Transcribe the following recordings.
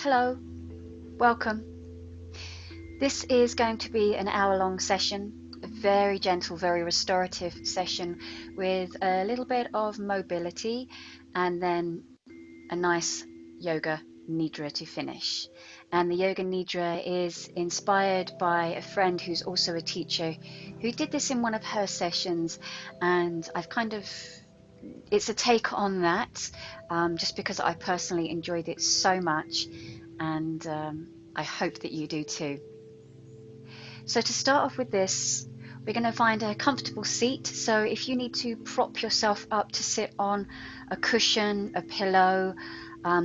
Hello, welcome. This is going to be an hour-long session, a very gentle, very restorative session with a little bit of mobility and then a nice Yoga Nidra to finish. And the Yoga Nidra is inspired by a friend who's also a teacher who did this in one of her sessions, and it's a take on that, just because I personally enjoyed it so much, and I hope that you do too. So to start off with this, we're going to find a comfortable seat. So if you need to prop yourself up to sit on a cushion, a pillow,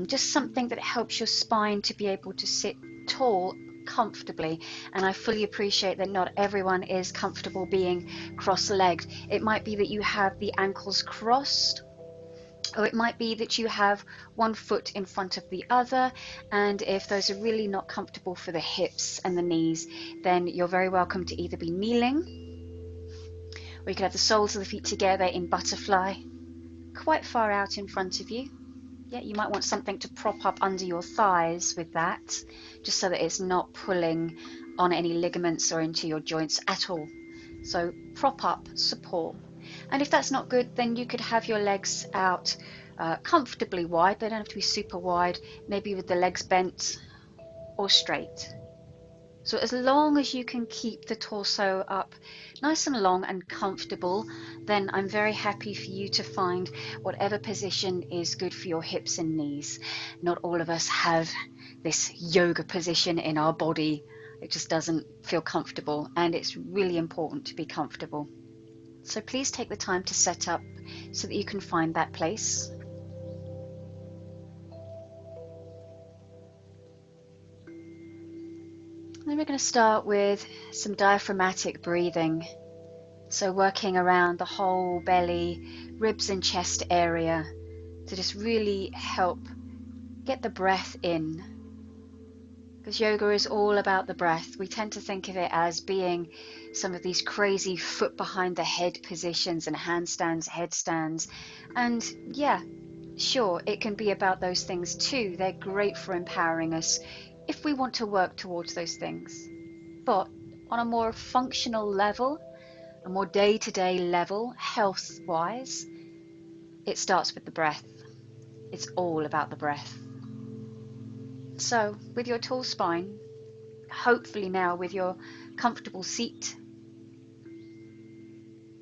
just something that helps your spine to be able to sit tall comfortably. And I fully appreciate that not everyone is comfortable being cross-legged. It might be that you have the ankles crossed, or it might be that you have one foot in front of the other, and if those are really not comfortable for the hips and the knees, then you're very welcome to either be kneeling, or you could have the soles of the feet together in butterfly, quite far out in front of you. Yeah, you might want something to prop up under your thighs with that, just so that it's not pulling on any ligaments or into your joints at all. So prop up, support. And if that's not good, then you could have your legs out comfortably wide. They don't have to be super wide, maybe with the legs bent or straight. So as long as you can keep the torso up nice and long and comfortable, then I'm very happy for you to find whatever position is good for your hips and knees. Not all of us have this yoga position in our body. It just doesn't feel comfortable, and it's really important to be comfortable. So please take the time to set up so that you can find that place. Then we're going to start with some diaphragmatic breathing. So working around the whole belly, ribs and chest area to just really help get the breath in. Because yoga is all about the breath. We tend to think of it as being some of these crazy foot behind the head positions and handstands, headstands. And yeah, sure, it can be about those things too. They're great for empowering us if we want to work towards those things. But on a more functional level, a more day-to-day level, health-wise, it starts with the breath. It's all about the breath. So with your tall spine, hopefully now with your comfortable seat,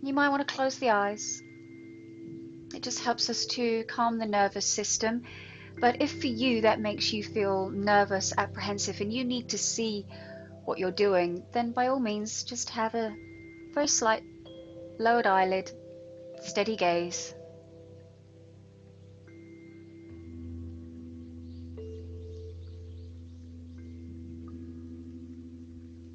you might want to close the eyes. It just helps us to calm the nervous system. But if for you that makes you feel nervous, apprehensive, and you need to see what you're doing, then by all means just have a very slight lowered eyelid, steady gaze.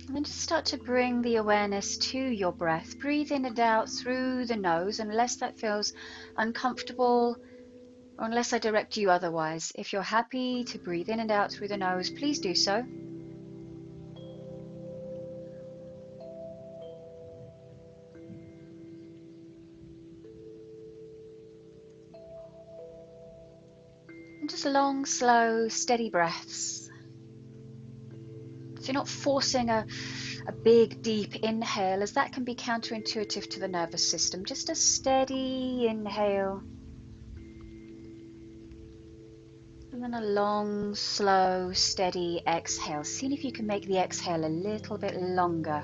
And then just start to bring the awareness to your breath. Breathe in and out through the nose, unless that feels uncomfortable or unless I direct you otherwise. If you're happy to breathe in and out through the nose, please do so. And just long, slow, steady breaths. So you're not forcing a big, deep inhale, as that can be counterintuitive to the nervous system. Just a steady inhale. And then a long, slow, steady exhale. See if you can make the exhale a little bit longer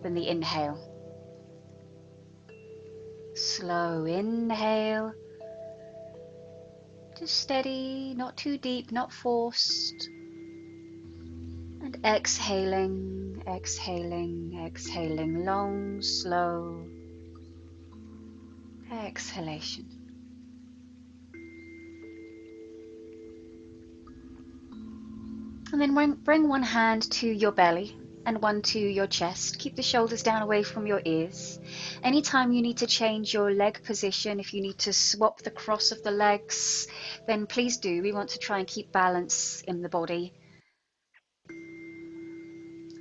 than the inhale. Slow inhale. Just steady, not too deep, not forced. And exhaling, exhaling, exhaling. Long, slow exhalation. And then bring one hand to your belly and one to your chest. Keep the shoulders down away from your ears. Anytime you need to change your leg position, if you need to swap the cross of the legs, then please do. We want to try and keep balance in the body.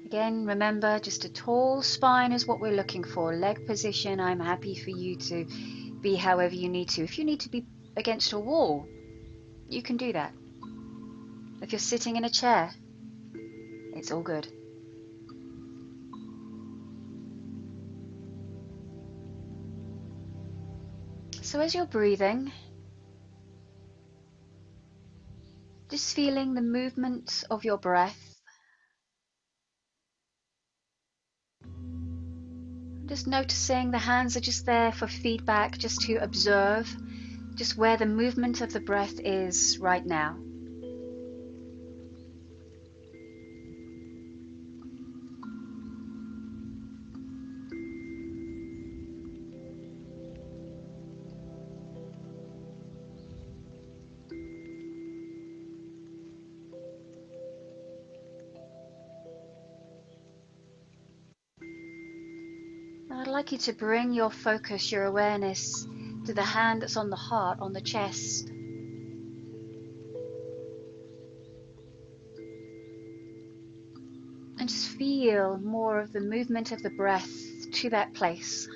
Again, remember, just a tall spine is what we're looking for. Leg position, I'm happy for you to be however you need to. If you need to be against a wall, you can do that. If you're sitting in a chair, it's all good. So as you're breathing, just feeling the movement of your breath. Just noticing the hands are just there for feedback, just to observe just where the movement of the breath is right now. Now I'd like you to bring your focus, your awareness, to the hand that's on the heart, on the chest. And just feel more of the movement of the breath to that place.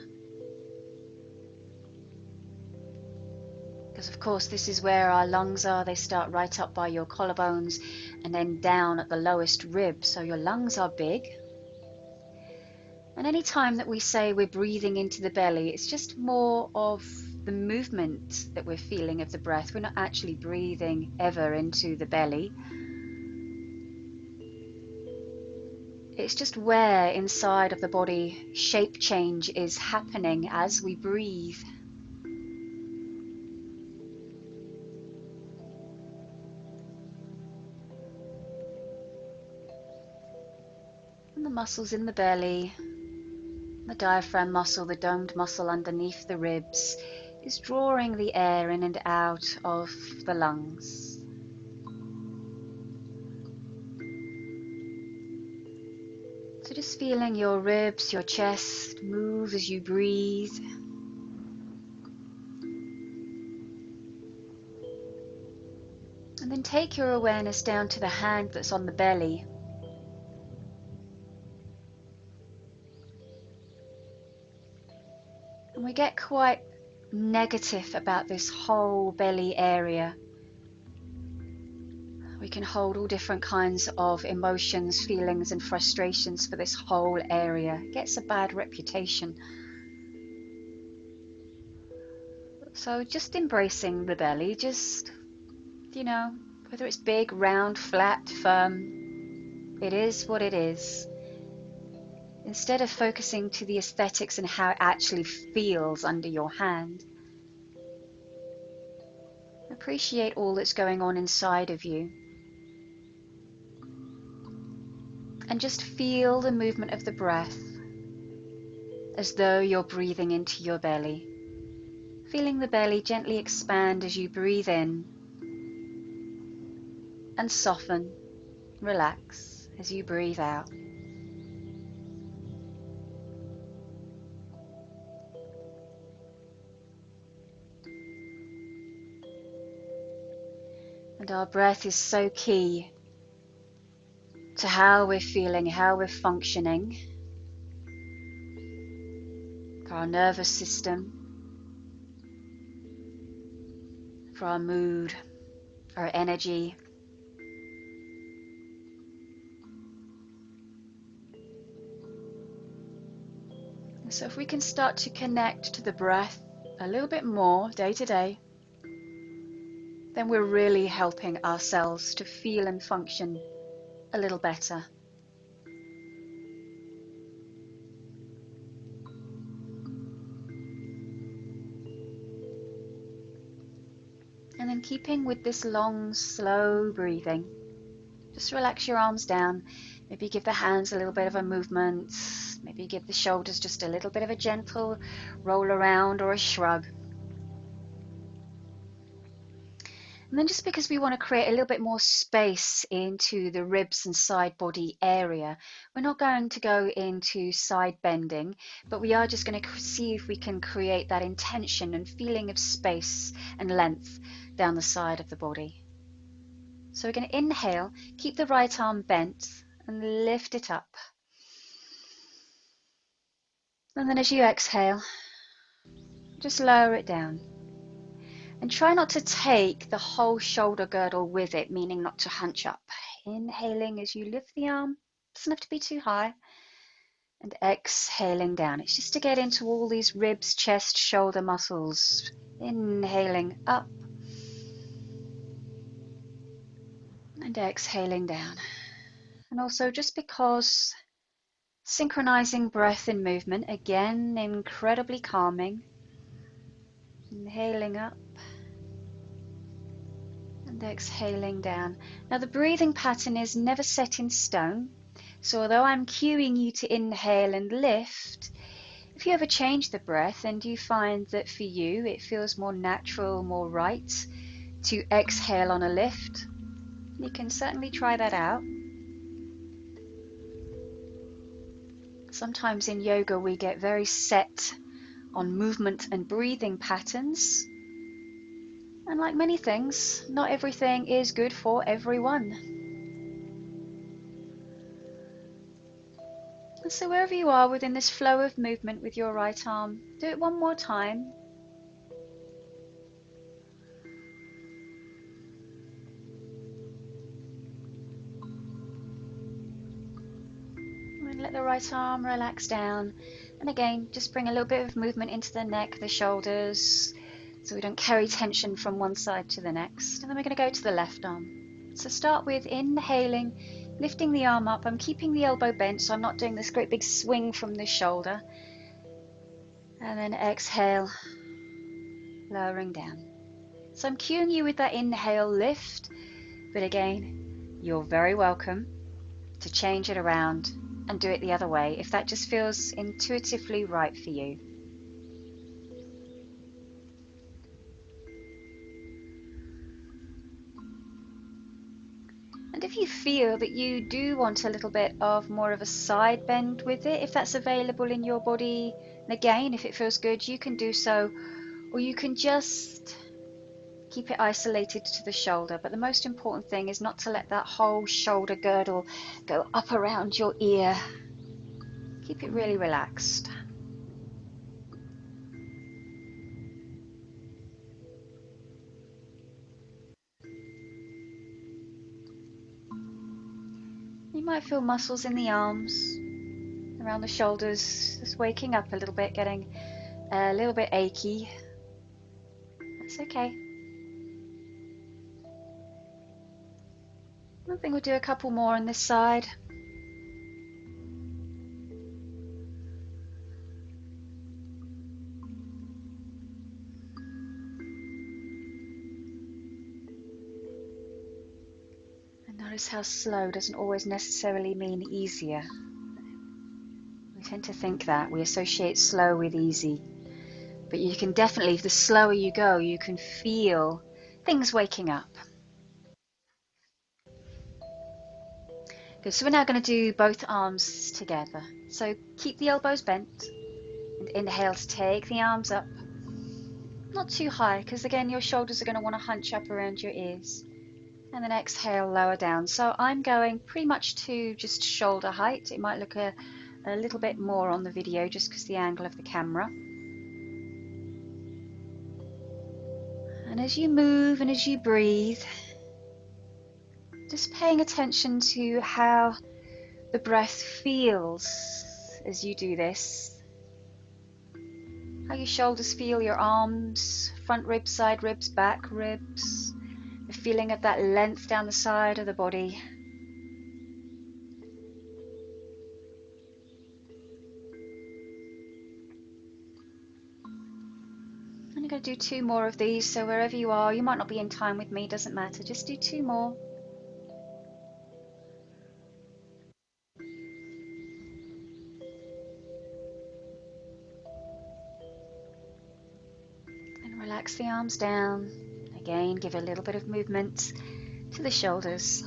Because of course this is where our lungs are. They start right up by your collarbones and then down at the lowest rib. So your lungs are big. And any time that we say we're breathing into the belly, it's just more of the movement that we're feeling of the breath. We're not actually breathing ever into the belly. It's just where inside of the body shape change is happening as we breathe. And the muscles in the belly, the diaphragm muscle, the domed muscle underneath the ribs, is drawing the air in and out of the lungs. So just feeling your ribs, your chest move as you breathe. And then take your awareness down to the hand that's on the belly. And we get quite negative about this whole belly area. We can hold all different kinds of emotions, feelings and frustrations for this whole area. It gets a bad reputation. So just embracing the belly, just, whether it's big, round, flat, firm, it is what it is. Instead of focusing to the aesthetics and how it actually feels under your hand, appreciate all that's going on inside of you. And just feel the movement of the breath as though you're breathing into your belly. Feeling the belly gently expand as you breathe in and soften, relax as you breathe out. And our breath is so key to how we're feeling, how we're functioning, for our nervous system, for our mood, our energy. And so if we can start to connect to the breath a little bit more day to day, then we're really helping ourselves to feel and function a little better. And then keeping with this long, slow breathing, just relax your arms down. Maybe give the hands a little bit of a movement. Maybe give the shoulders just a little bit of a gentle roll around or a shrug. And then just because we want to create a little bit more space into the ribs and side body area, we're not going to go into side bending, but we are just going to see if we can create that intention and feeling of space and length down the side of the body. So we're going to inhale, keep the right arm bent and lift it up. And then as you exhale, just lower it down. And try not to take the whole shoulder girdle with it, meaning not to hunch up. Inhaling as you lift the arm, doesn't have to be too high. And exhaling down. It's just to get into all these ribs, chest, shoulder muscles. Inhaling up. And exhaling down. And also, just because synchronizing breath and movement, again, incredibly calming. Inhaling up. And exhaling down. Now, the breathing pattern is never set in stone. So although I'm cueing you to inhale and lift, if you ever change the breath and you find that for you it feels more natural, more right to exhale on a lift, you can certainly try that out. Sometimes in yoga we get very set on movement and breathing patterns. And like many things, not everything is good for everyone. And so wherever you are within this flow of movement with your right arm, do it one more time. And let the right arm relax down. And again, just bring a little bit of movement into the neck, the shoulders, so we don't carry tension from one side to the next. And then we're going to go to the left arm. So start with inhaling, lifting the arm up. I'm keeping the elbow bent, so I'm not doing this great big swing from the shoulder. And then exhale, lowering down. So I'm cueing you with that inhale lift, but again, you're very welcome to change it around and do it the other way if that just feels intuitively right for you. And if you feel that you do want a little bit of more of a side bend with it, if that's available in your body, and again, if it feels good, you can do so, or you can just keep it isolated to the shoulder. But the most important thing is not to let that whole shoulder girdle go up around your ear. Keep it really relaxed. You might feel muscles in the arms, around the shoulders, just waking up a little bit, getting a little bit achy. That's okay. I think we'll do a couple more on this side. And notice how slow doesn't always necessarily mean easier. We tend to think that. We associate slow with easy. But you can definitely, the slower you go, you can feel things waking up. Good, so we're now going to do both arms together. So keep the elbows bent and inhale to take the arms up. Not too high, because again your shoulders are going to want to hunch up around your ears. And then exhale, lower down. So I'm going pretty much to just shoulder height. It might look a little bit more on the video just because the angle of the camera. And as you move and as you breathe, just paying attention to how the breath feels as you do this. How your shoulders feel, your arms, front ribs, side ribs, back ribs. The feeling of that length down the side of the body. And you're going to do 2 more of these, so wherever you are, you might not be in time with me, doesn't matter, just do 2 more. And relax the arms down. Again, give a little bit of movement to the shoulders.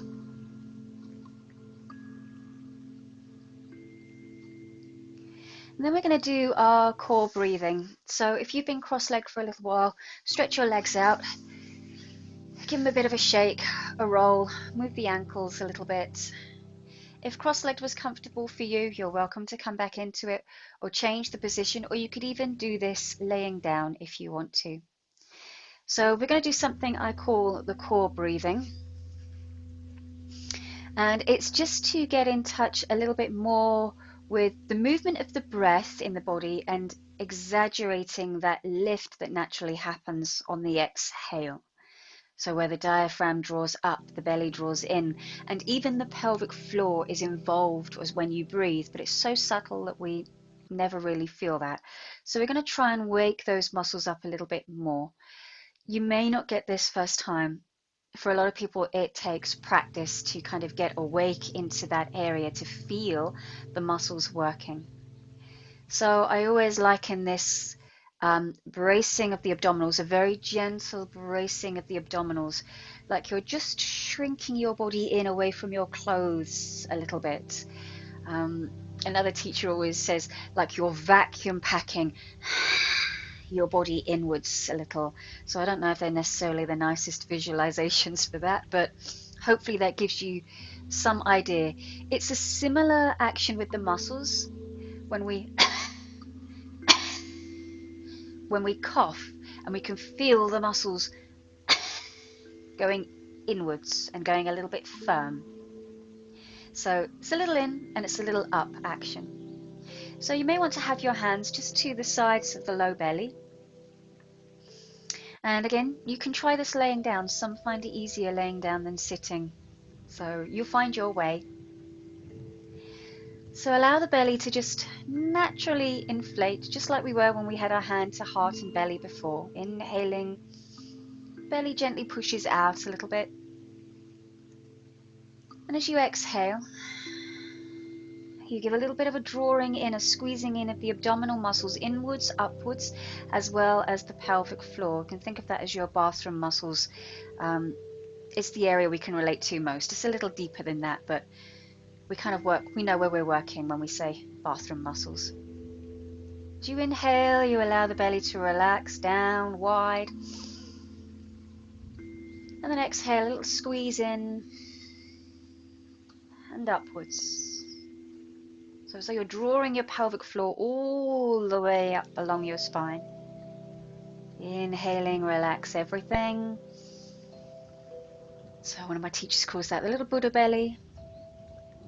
And then we're going to do our core breathing. So if you've been cross-legged for a little while, stretch your legs out, give them a bit of a shake, a roll, move the ankles a little bit. If cross-legged was comfortable for you, you're welcome to come back into it or change the position, or you could even do this laying down if you want to. So we're going to do something I call the core breathing. And it's just to get in touch a little bit more with the movement of the breath in the body and exaggerating that lift that naturally happens on the exhale. So where the diaphragm draws up, the belly draws in, and even the pelvic floor is involved as when you breathe, but it's so subtle that we never really feel that. So we're going to try and wake those muscles up a little bit more. You may not get this first time. For a lot of people, it takes practice to kind of get awake into that area, to feel the muscles working. So I always liken this bracing of the abdominals, a very gentle bracing of the abdominals, like you're just shrinking your body in away from your clothes a little bit. Another teacher always says, like you're vacuum packing your body inwards a little. So I don't know if they're necessarily the nicest visualizations for that, but hopefully that gives you some idea. It's a similar action with the muscles. When we cough, and we can feel the muscles going inwards and going a little bit firm. So it's a little in and it's a little up action. So you may want to have your hands just to the sides of the low belly. And again, you can try this laying down. Some find it easier laying down than sitting. So you'll find your way. So allow the belly to just naturally inflate, just like we were when we had our hand to heart and belly before. Inhaling, belly gently pushes out a little bit. And as you exhale, you give a little bit of a drawing in, a squeezing in of the abdominal muscles inwards, upwards, as well as the pelvic floor. You can think of that as your bathroom muscles. It's the area we can relate to most. It's a little deeper than that, but we know where we're working when we say bathroom muscles. As you inhale, you allow the belly to relax down, wide. And then exhale, a little squeeze in and upwards. So you're drawing your pelvic floor all the way up along your spine. Inhaling, relax everything. So one of my teachers calls that the little Buddha belly.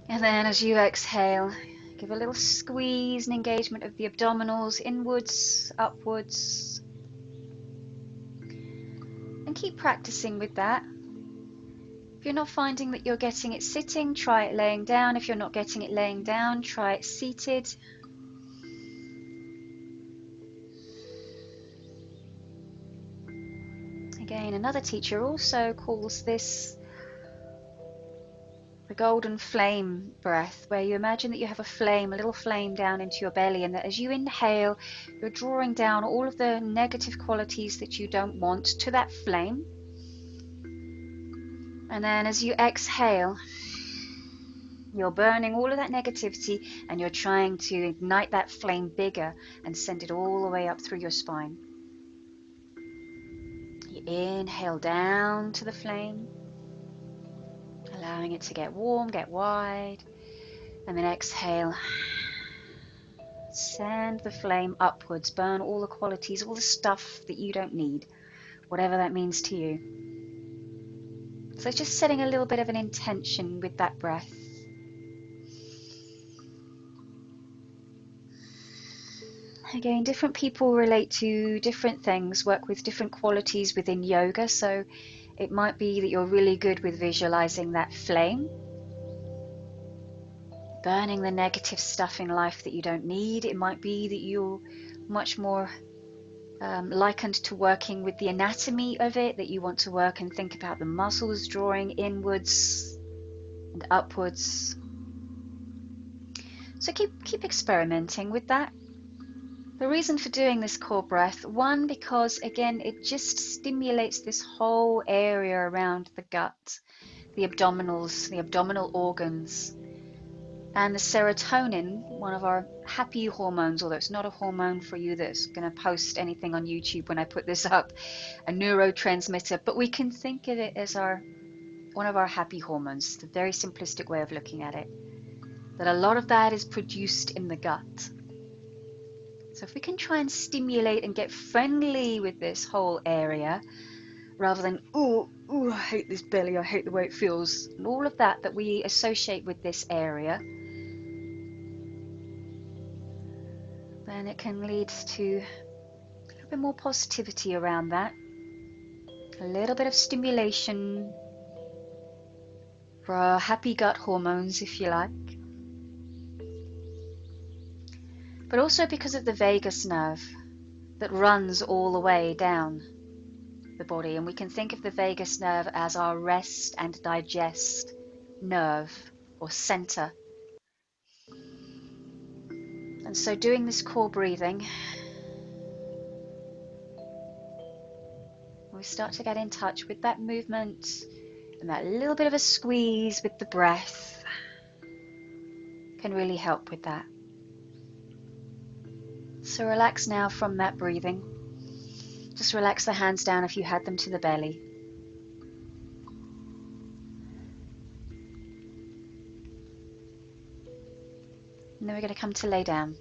And then as you exhale, give a little squeeze and engagement of the abdominals, inwards, upwards. And keep practicing with that. If you're not finding that you're getting it sitting, try it laying down. If you're not getting it laying down, try it seated. Again, another teacher also calls this the golden flame breath, where you imagine that you have a flame, a little flame down into your belly, and that as you inhale, you're drawing down all of the negative qualities that you don't want to that flame. And then as you exhale, you're burning all of that negativity and you're trying to ignite that flame bigger and send it all the way up through your spine. You inhale down to the flame, allowing it to get warm, get wide, and then exhale. Send the flame upwards, burn all the qualities, all the stuff that you don't need, whatever that means to you. So just setting a little bit of an intention with that breath. Again, different people relate to different things, work with different qualities within yoga. So it might be that you're really good with visualizing that flame, burning the negative stuff in life that you don't need. It might be that you're much more likened to working with the anatomy of it, that you want to work and think about the muscles drawing inwards and upwards. So keep experimenting with that. The reason for doing this core breath, one, because again it just stimulates this whole area around the gut, the abdominals, the abdominal organs. And the serotonin, one of our happy hormones, although it's not a hormone for you that's going to post anything on YouTube when I put this up, a neurotransmitter, but we can think of it as one of our happy hormones, the very simplistic way of looking at it, that a lot of that is produced in the gut. So if we can try and stimulate and get friendly with this whole area, rather than, ooh, I hate this belly, I hate the way it feels, and all of that we associate with this area, then it can lead to a little bit more positivity around that, a little bit of stimulation for our happy gut hormones, if you like. But also because of the vagus nerve that runs all the way down the body, and we can think of the vagus nerve as our rest and digest nerve or center. And so doing this core breathing, we start to get in touch with that movement and that little bit of a squeeze with the breath can really help with that. So relax now from that breathing. Just relax the hands down if you had them to the belly. And then we're going to come to lay down.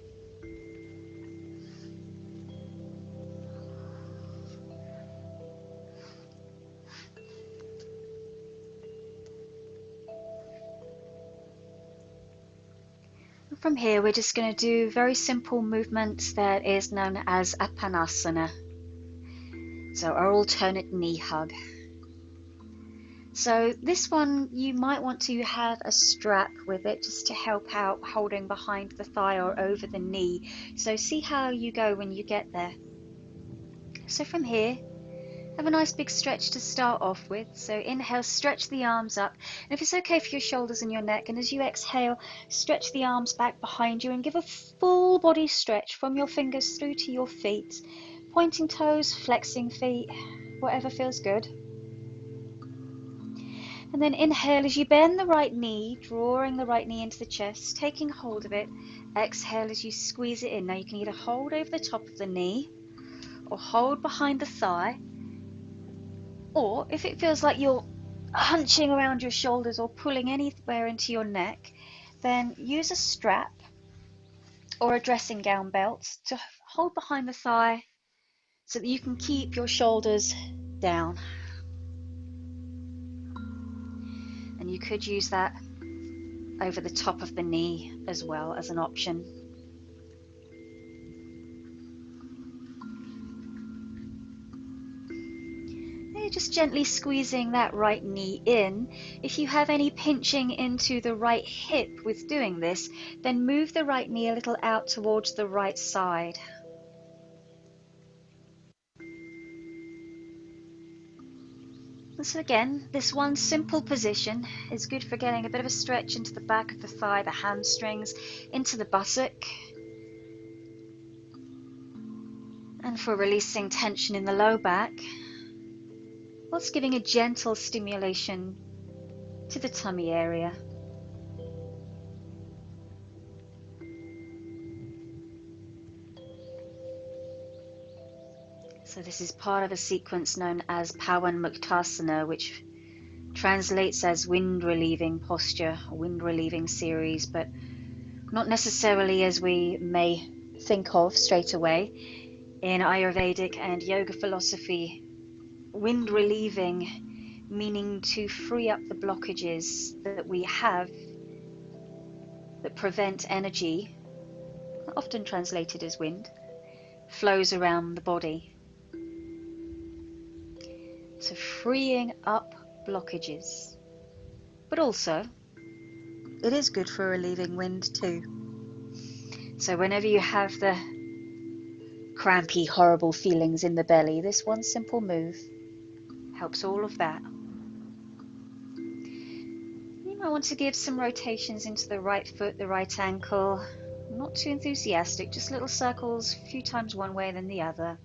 From here, we're just going to do very simple movements that is known as Apanasana. So our alternate knee hug. So this one, you might want to have a strap with it just to help out holding behind the thigh or over the knee. So see how you go when you get there. So from here, have a nice big stretch to start off with. So inhale, stretch the arms up. And if it's okay for your shoulders and your neck, and as you exhale, stretch the arms back behind you and give a full body stretch from your fingers through to your feet. Pointing toes, flexing feet, whatever feels good. And then inhale as you bend the right knee, drawing the right knee into the chest, taking hold of it. Exhale as you squeeze it in. Now you can either hold over the top of the knee or hold behind the thigh. Or if it feels like you're hunching around your shoulders or pulling anywhere into your neck, then use a strap or a dressing gown belt to hold behind the thigh so that you can keep your shoulders down. And you could use that over the top of the knee as well as an option. You're just gently squeezing that right knee in. If you have any pinching into the right hip with doing this, then move the right knee a little out towards the right side. So again, this one simple position is good for getting a bit of a stretch into the back of the thigh, the hamstrings, into the buttock, and for releasing tension in the low back, whilst giving a gentle stimulation to the tummy area. So this is part of a sequence known as Pawan Muktasana, which translates as wind relieving posture, wind relieving series, but not necessarily as we may think of straight away. In Ayurvedic and yoga philosophy, wind relieving meaning to free up the blockages that we have that prevent energy, often translated as wind, flows around the body. So freeing up blockages, but also it is good for relieving wind too. So whenever you have the crampy, horrible feelings in the belly, this one simple move helps all of that. You might want to give some rotations into the right foot, the right ankle. Not too enthusiastic, just little circles, a few times one way then the other.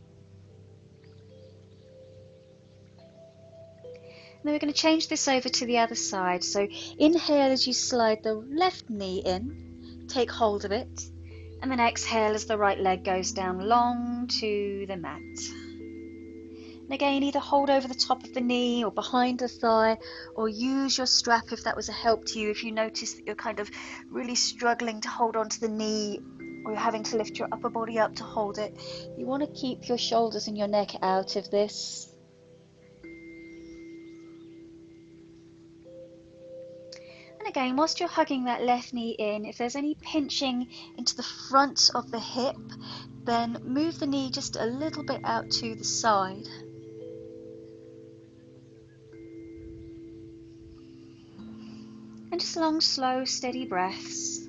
Then we're going to change this over to the other side. So inhale as you slide the left knee in, take hold of it, and then exhale as the right leg goes down long to the mat. And again, either hold over the top of the knee or behind the thigh, or use your strap if that was a help to you. If you notice that you're kind of really struggling to hold onto the knee, or you're having to lift your upper body up to hold it, you want to keep your shoulders and your neck out of this. again, whilst you're hugging that left knee in, if there's any pinching into the front of the hip, then move the knee just a little bit out to the side. And just long, slow, steady breaths.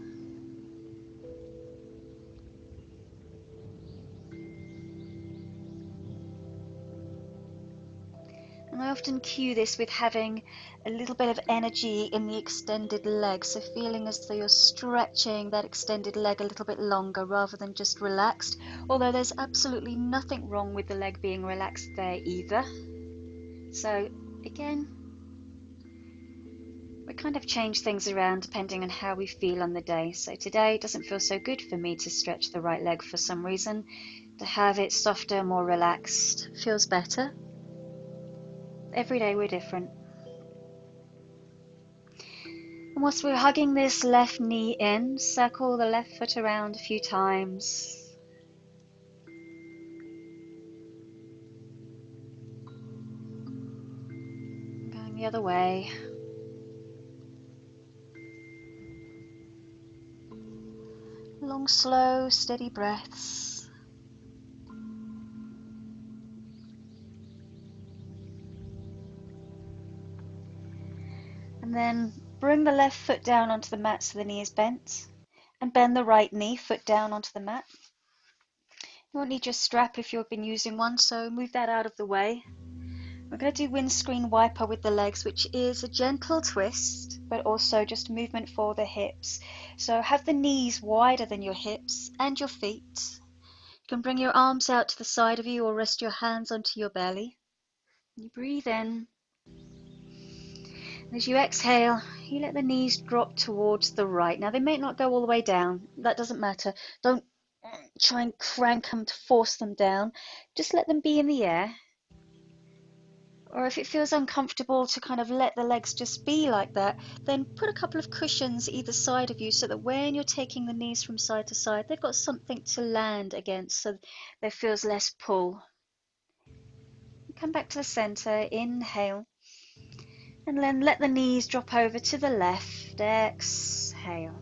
And I often cue this with having a little bit of energy in the extended leg, so feeling as though you're stretching that extended leg a little bit longer rather than just relaxed, although there's absolutely nothing wrong with the leg being relaxed there either. So again, we kind of change things around depending on how we feel on the day. So today it doesn't feel so good for me to stretch the right leg for some reason. To have it softer, more relaxed, feels better. Every day we're different. And whilst we're hugging this left knee in, circle the left foot around a few times. Going the other way. Long, slow, steady breaths. And then bring the left foot down onto the mat so the knee is bent. And bend the right knee, foot down onto the mat. You won't need your strap if you've been using one, so move that out of the way. We're going to do windscreen wiper with the legs, which is a gentle twist, but also just movement for the hips. So have the knees wider than your hips and your feet. You can bring your arms out to the side of you or rest your hands onto your belly. You breathe in. And as you exhale, you let the knees drop towards the right. Now they may not go all the way down. That doesn't matter. Don't try and crank them to force them down. Just let them be in the air. Or if it feels uncomfortable to kind of let the legs just be like that, then put a couple of cushions either side of you so that when you're taking the knees from side to side, they've got something to land against so there feels less pull. Come back to the center, inhale, and then let the knees drop over to the left, exhale.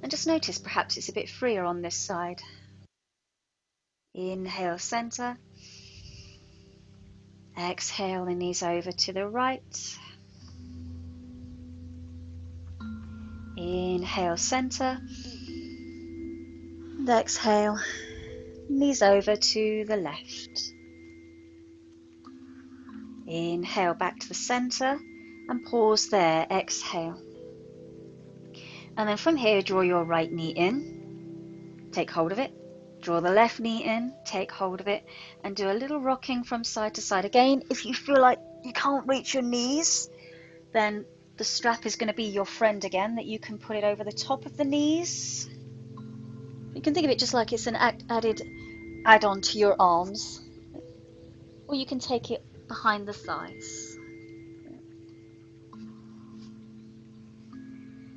And just notice perhaps it's a bit freer on this side. Inhale, center. Exhale, the knees over to the right. Inhale, center. And exhale, knees over to the left. Inhale, back to the center. And pause there, exhale. And then from here, draw your right knee in. Take hold of it. Draw the left knee in, take hold of it, and do a little rocking from side to side. Again, if you feel like you can't reach your knees, then the strap is going to be your friend again, that you can put it over the top of the knees. You can think of it just like it's an added add-on to your arms. Or you can take it behind the thighs.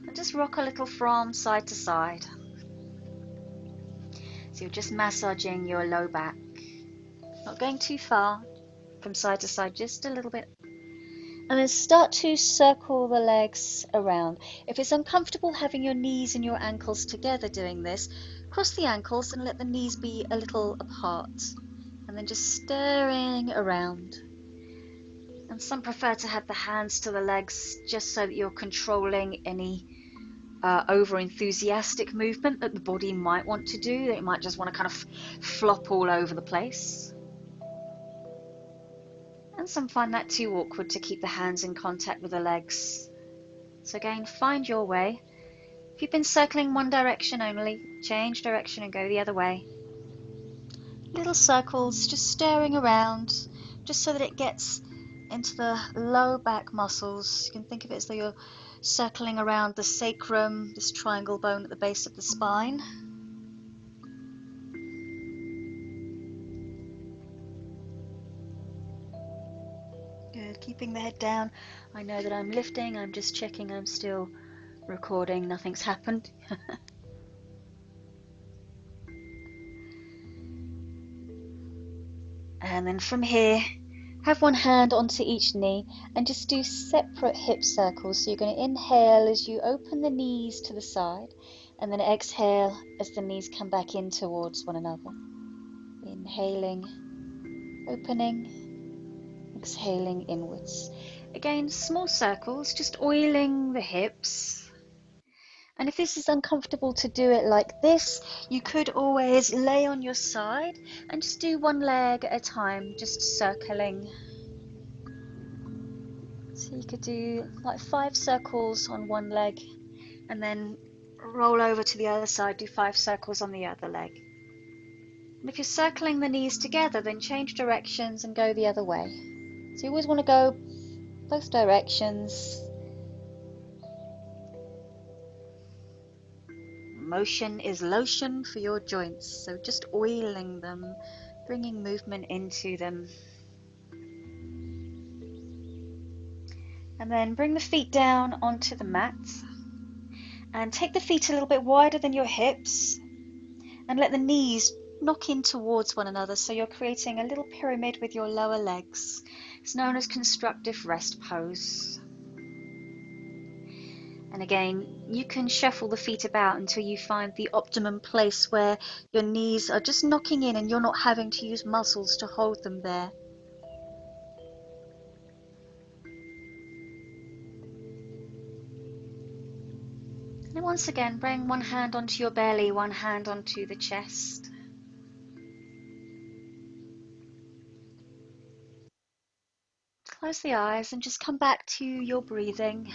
And just rock a little from side to side. So you're just massaging your low back. Not going too far, from side to side, just a little bit. And then start to circle the legs around. If it's uncomfortable having your knees and your ankles together doing this, cross the ankles and let the knees be a little apart. And then just stirring around. And some prefer to have the hands to the legs just so that you're controlling any over-enthusiastic movement that the body might want to do. It might just want to kind of flop all over the place. And some find that too awkward to keep the hands in contact with the legs. So again, find your way. If you've been circling one direction only, change direction and go the other way. Little circles, just stirring around, just so that it gets into the low back muscles. You can think of it as though you're circling around the sacrum, this triangle bone at the base of the spine. Good, keeping the head down. I know that I'm lifting, I'm just checking I'm still recording, nothing's happened. And then from here, Have one hand onto each knee and just do separate hip circles. So you're going to inhale as you open the knees to the side, and then exhale as the knees come back in towards one another. Inhaling, opening, exhaling inwards. Again, small circles, just oiling the hips. And if this is uncomfortable to do it like this, you could always lay on your side and just do one leg at a time, just circling. So you could do like 5 circles on one leg and then roll over to the other side, do 5 circles on the other leg. And if you're circling the knees together, then change directions and go the other way. So you always want to go both directions. Motion is lotion for your joints, so just oiling them, bringing movement into them. And then bring the feet down onto the mat and take the feet a little bit wider than your hips and let the knees knock in towards one another, so you're creating a little pyramid with your lower legs. It's known as constructive rest pose. And again, you can shuffle the feet about until you find the optimum place where your knees are just knocking in and you're not having to use muscles to hold them there. And once again, bring one hand onto your belly, one hand onto the chest. Close the eyes and just come back to your breathing.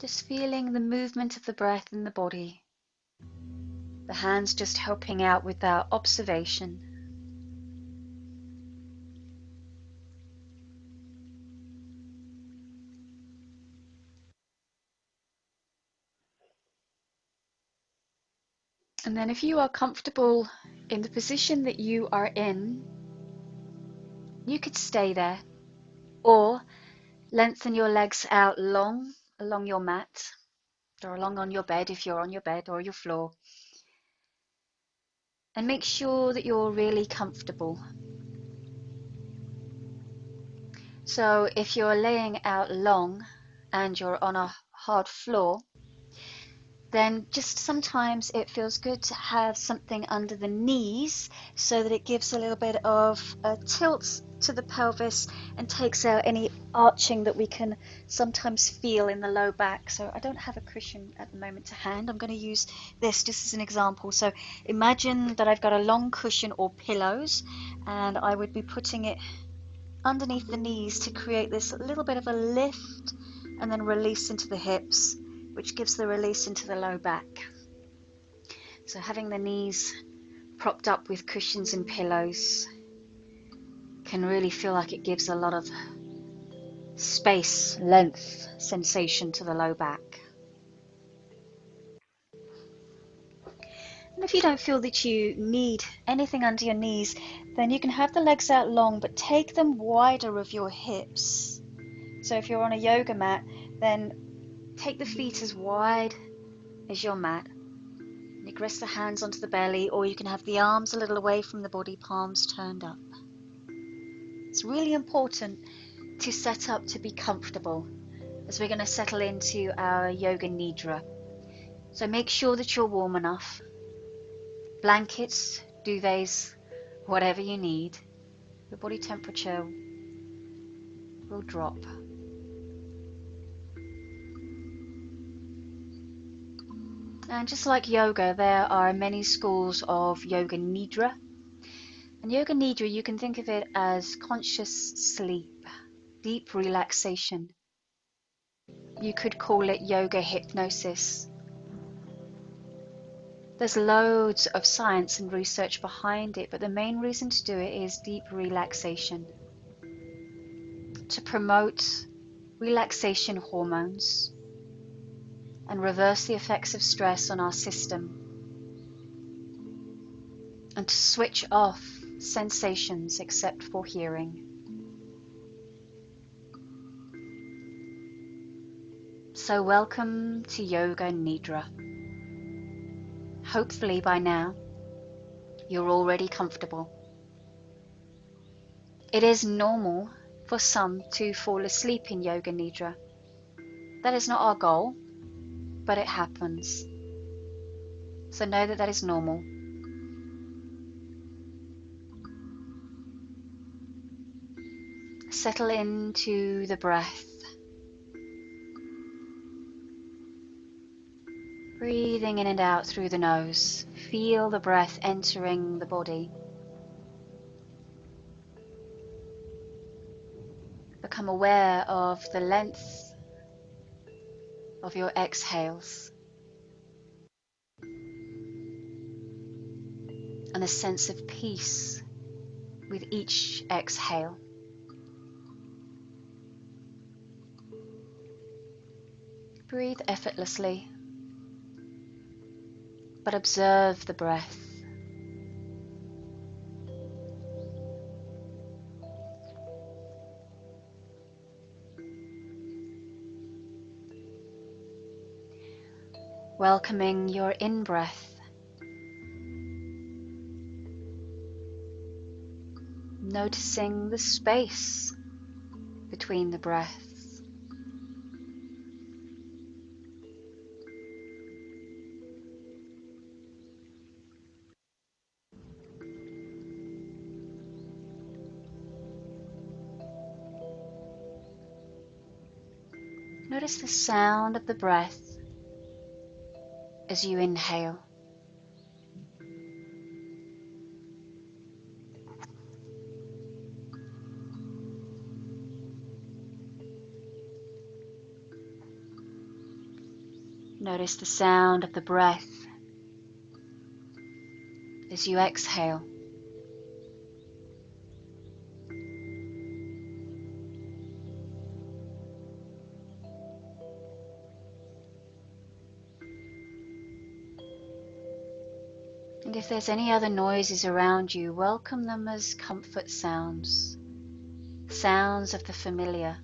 Just feeling the movement of the breath in the body. The hands just helping out with that observation. And then if you are comfortable in the position that you are in, you could stay there or lengthen your legs out long along your mat or along on your bed if you're on your bed or your floor. And make sure that you're really comfortable. So if you're laying out long and you're on a hard floor, then just sometimes it feels good to have something under the knees so that it gives a little bit of a tilt to the pelvis and takes out any arching that we can sometimes feel in the low back. So I don't have a cushion at the moment to hand. I'm going to use this just as an example. So imagine that I've got a long cushion or pillows, and I would be putting it underneath the knees to create this little bit of a lift and then release into the hips, which gives the release into the low back. So having the knees propped up with cushions and pillows can really feel like it gives a lot of space, length, sensation to the low back. And if you don't feel that you need anything under your knees, then you can have the legs out long, but take them wider of your hips. So if you're on a yoga mat, then take the feet as wide as your mat. You can rest the hands onto the belly, or you can have the arms a little away from the body, palms turned up. It's really important to set up to be comfortable as we're going to settle into our Yoga Nidra. So make sure that you're warm enough. Blankets, duvets, whatever you need. Your body temperature will drop. And just like yoga, there are many schools of Yoga Nidra. And Yoga Nidra, you can think of it as conscious sleep, deep relaxation. You could call it yoga hypnosis. There's loads of science and research behind it, but the main reason to do it is deep relaxation. To promote relaxation hormones and reverse the effects of stress on our system, and to switch off sensations except for hearing. So welcome to Yoga Nidra. Hopefully by now you're already comfortable. It is normal for some to fall asleep in Yoga Nidra. That is not our goal, but it happens. So know that that is normal. Settle into the breath. Breathing in and out through the nose. Feel the breath entering the body. Become aware of the length of your exhales and a sense of peace with each exhale. Breathe effortlessly, but observe the breath. Welcoming your in-breath. Noticing the space between the breaths. Notice the sound of the breath as you inhale. Notice the sound of the breath as you exhale. And if there's any other noises around you, welcome them as comfort sounds. Sounds of the familiar.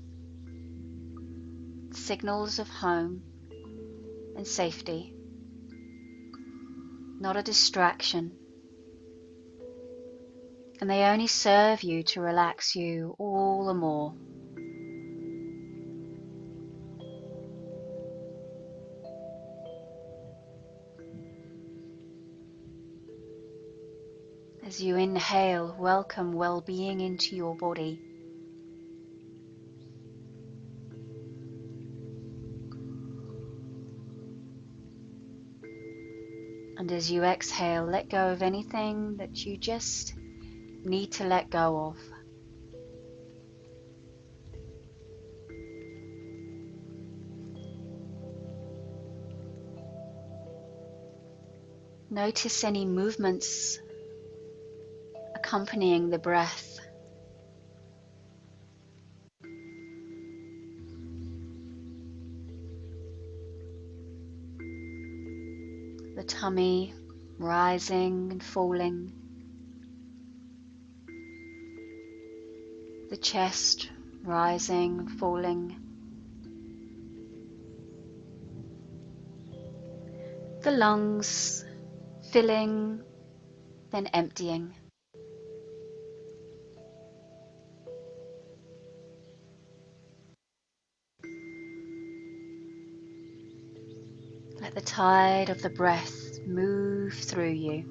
Signals of home and safety. Not a distraction. And they only serve you to relax you all the more. As you inhale, welcome well-being into your body. And as you exhale, let go of anything that you just need to let go of. Notice any movements accompanying the breath. The tummy rising and falling. The chest rising and falling. The lungs filling, then emptying. Let the tide of the breath move through you.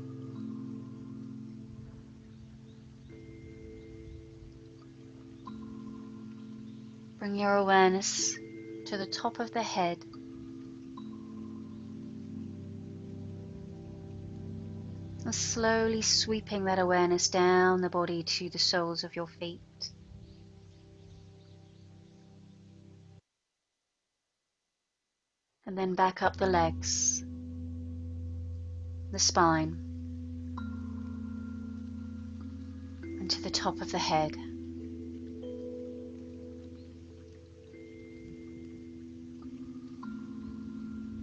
Bring your awareness to the top of the head. And slowly sweeping that awareness down the body to the soles of your feet. And then back up the legs, the spine, and to the top of the head.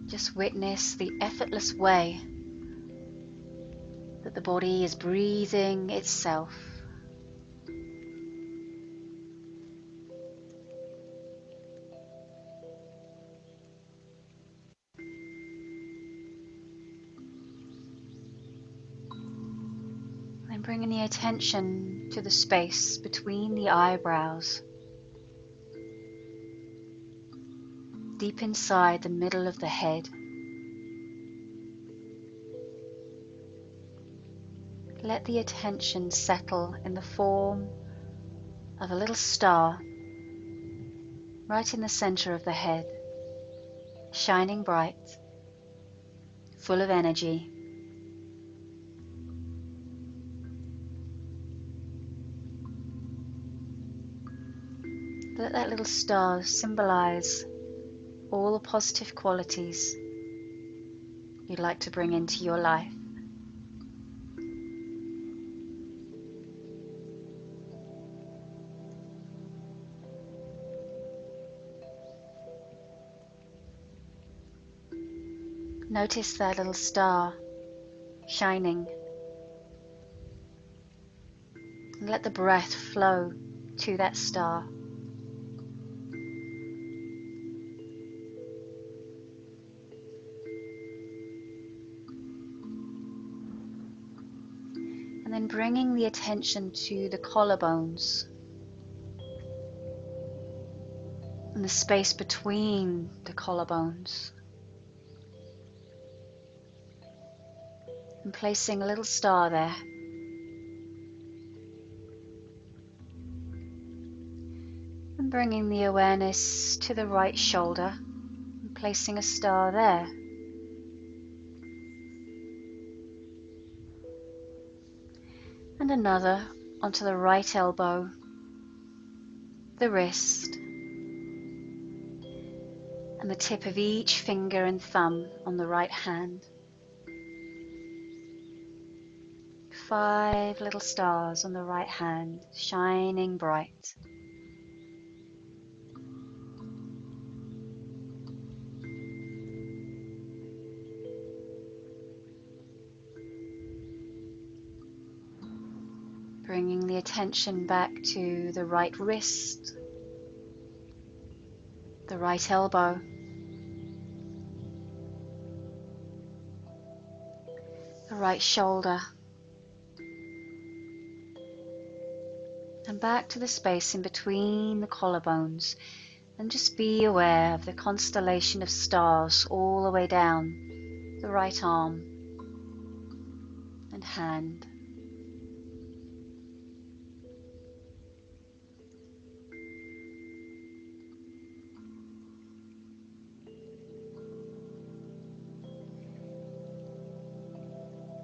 Just witness the effortless way that the body is breathing itself. Bringing the attention to the space between the eyebrows, deep inside the middle of the head. Let the attention settle in the form of a little star right in the center of the head, shining bright, full of energy. Let that little star symbolize all the positive qualities you'd like to bring into your life. Notice that little star shining, and let the breath flow to that star. And then bringing the attention to the collarbones and the space between the collarbones, and placing a little star there. And bringing the awareness to the right shoulder and placing a star there. And another onto the right elbow, the wrist, and the tip of each finger and thumb on the right hand. 5 little stars on the right hand, shining bright. Bringing the attention back to the right wrist, the right elbow, the right shoulder, and back to the space in between the collarbones, and just be aware of the constellation of stars all the way down the right arm and hand.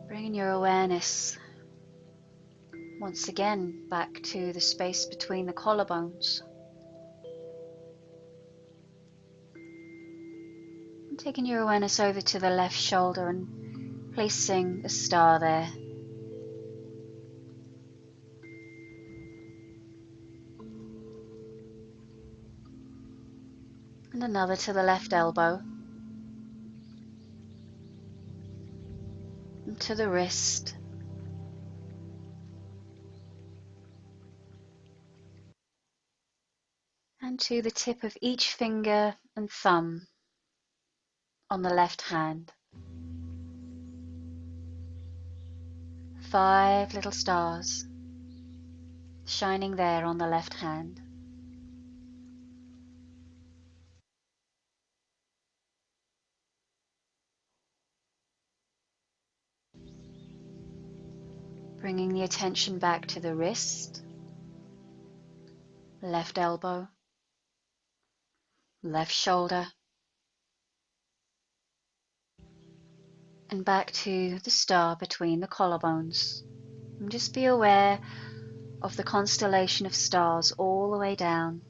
Bringing your awareness once again back to the space between the collarbones. And taking your awareness over to the left shoulder and placing a star there. And another to the left elbow. And to the wrist. And to the tip of each finger and thumb on the left hand. 5 little stars shining there on the left hand. Bringing the attention back to the wrist, left elbow, left shoulder, and back to the star between the collarbones. And just be aware of the constellation of stars all the way down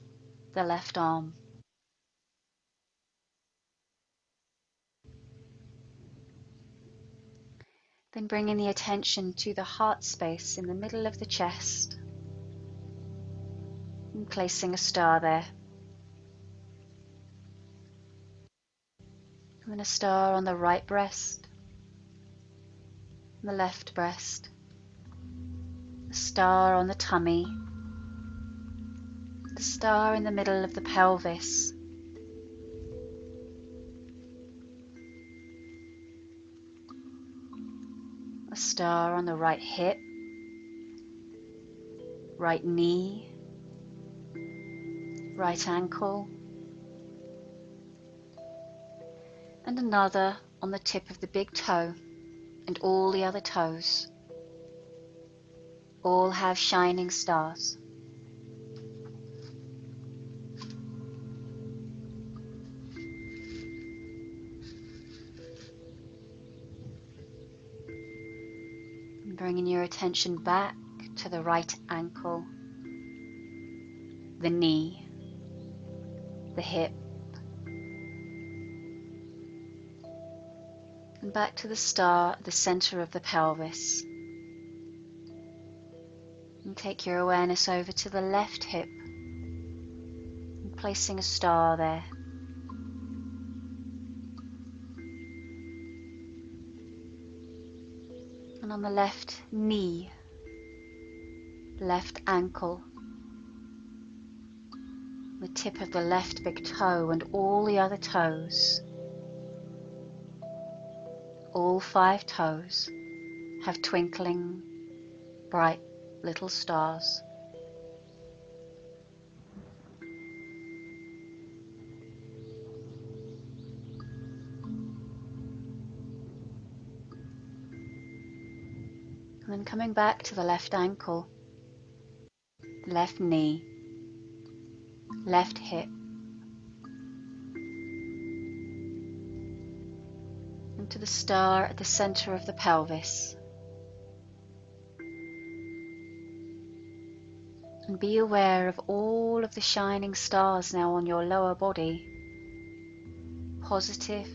the left arm. Then bringing the attention to the heart space in the middle of the chest and placing a star there. And then a star on the right breast, the left breast, a star on the tummy, the star in the middle of the pelvis, a star on the right hip, right knee, right ankle, and another on the tip of the big toe, and all the other toes all have shining stars. And bringing your attention back to the right ankle, the knee, the hip, and back to the star at the center of the pelvis. And take your awareness over to the left hip, and placing a star there. And on the left knee, left ankle, the tip of the left big toe, and all the other toes, all 5 toes, have twinkling, bright little stars. And then coming back to the left ankle, left knee, left hip, and to the star at the center of the pelvis. And be aware of all of the shining stars now on your lower body. Positive,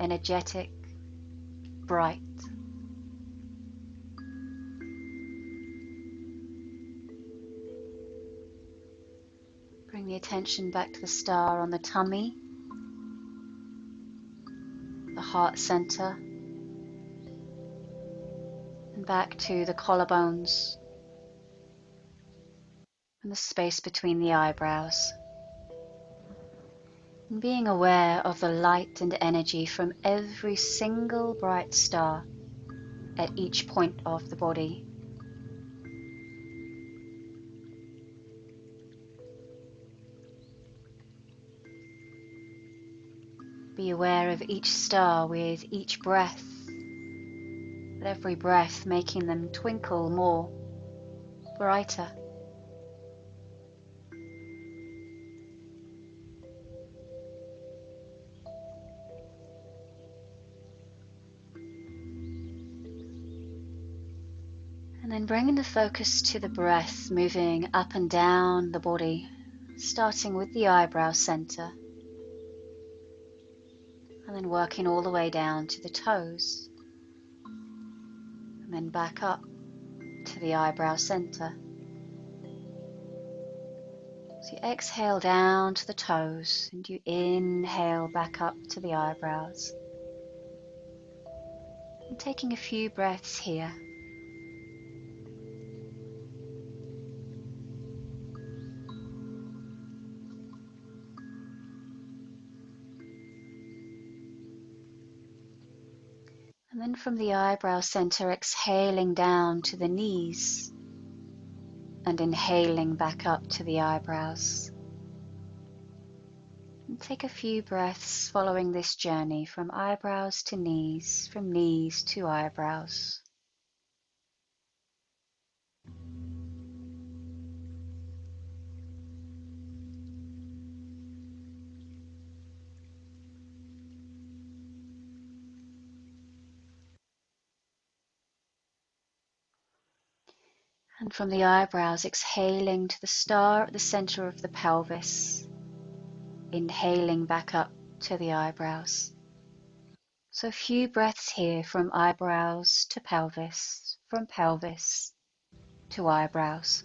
energetic, bright. Bring the attention back to the star on the tummy, the heart center, and back to the collarbones and the space between the eyebrows. And being aware of the light and energy from every single bright star at each point of the body. Be aware of each star with each breath, with every breath making them twinkle more, brighter. And then bringing the focus to the breath, moving up and down the body, starting with the eyebrow center, and then working all the way down to the toes, and then back up to the eyebrow center. So you exhale down to the toes, and you inhale back up to the eyebrows. And taking a few breaths here. And then from the eyebrow center, exhaling down to the knees and inhaling back up to the eyebrows. And take a few breaths following this journey from eyebrows to knees, from knees to eyebrows. And from the eyebrows, exhaling to the star at the center of the pelvis, inhaling back up to the eyebrows. So a few breaths here from eyebrows to pelvis, from pelvis to eyebrows.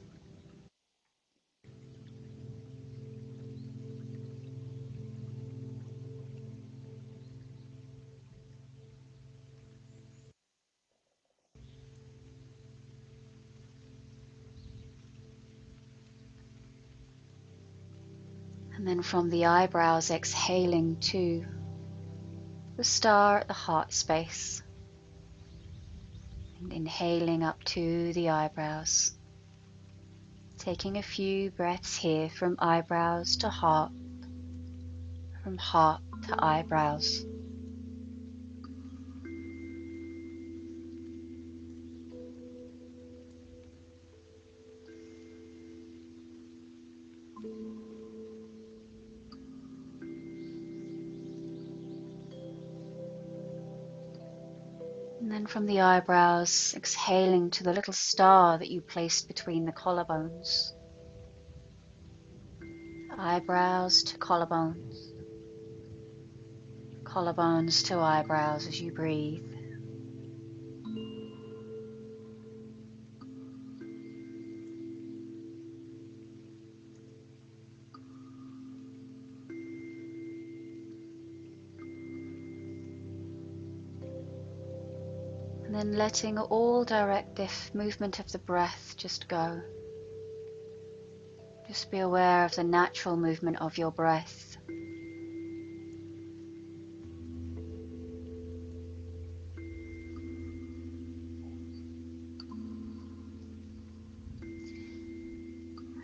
And then from the eyebrows, exhaling to the star at the heart space, and inhaling up to the eyebrows. Taking a few breaths here from eyebrows to heart, from heart to eyebrows. And then from the eyebrows, exhaling to the little star that you placed between the collarbones. Eyebrows to collarbones. Collarbones to eyebrows as you breathe. And then letting all directive movement of the breath just go. Just be aware of the natural movement of your breath.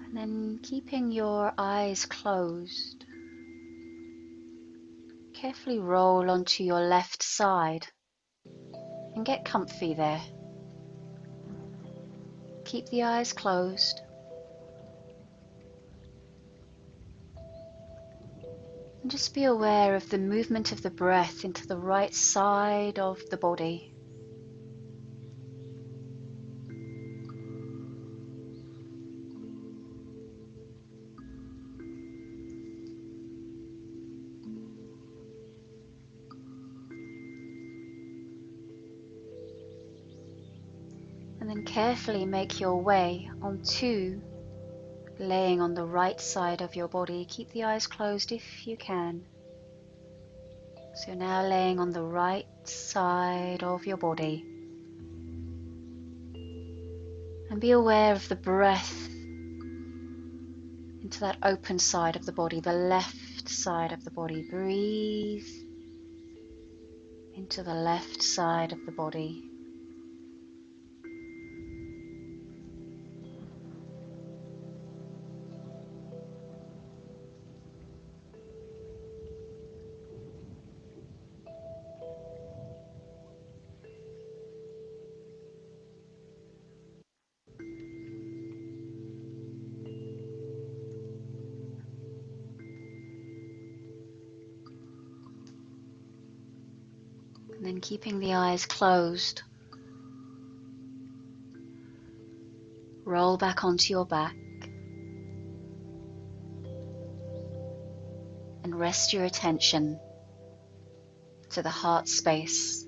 And then keeping your eyes closed, carefully roll onto your left side and get comfy there. Keep the eyes closed. And just be aware of the movement of the breath into the right side of the body. And then carefully make your way onto laying on the right side of your body. Keep the eyes closed if you can. So you're now laying on the right side of your body. And be aware of the breath into that open side of the body, the left side of the body. Breathe into the left side of the body. And then keeping the eyes closed, roll back onto your back and rest your attention to the heart space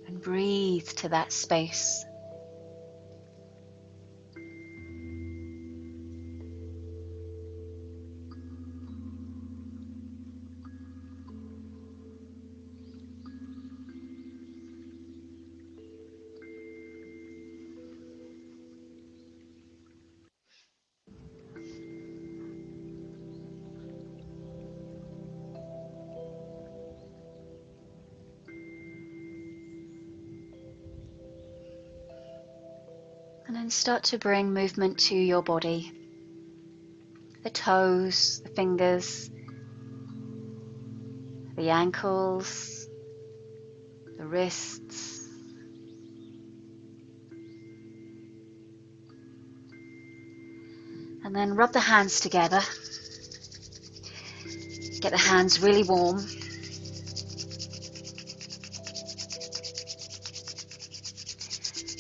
and breathe to that space. And then start to bring movement to your body. The toes, the fingers, the ankles, the wrists. And then rub the hands together. Get the hands really warm.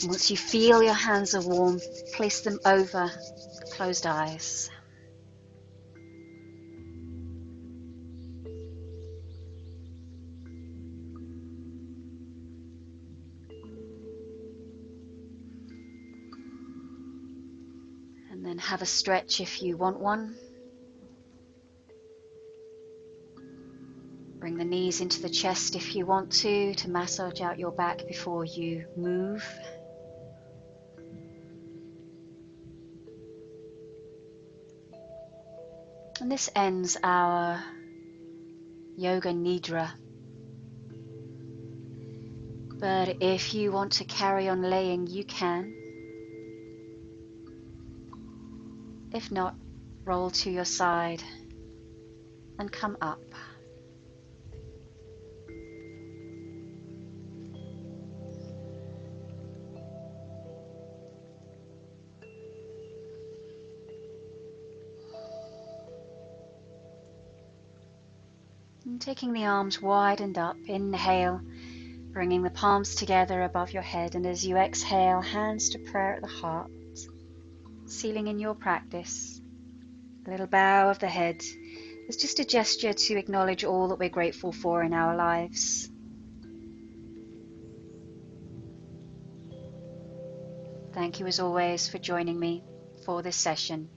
And once you feel your hands are warm, place them over closed eyes. And then have a stretch if you want one. Bring the knees into the chest if you want to massage out your back before you move. And this ends our Yoga Nidra. But if you want to carry on laying, you can. If not, roll to your side and come up. And taking the arms wide and up, inhale, bringing the palms together above your head, and as you exhale, hands to prayer at the heart, sealing in your practice. A little bow of the head is just a gesture to acknowledge all that we're grateful for in our lives. Thank you as always for joining me for this session.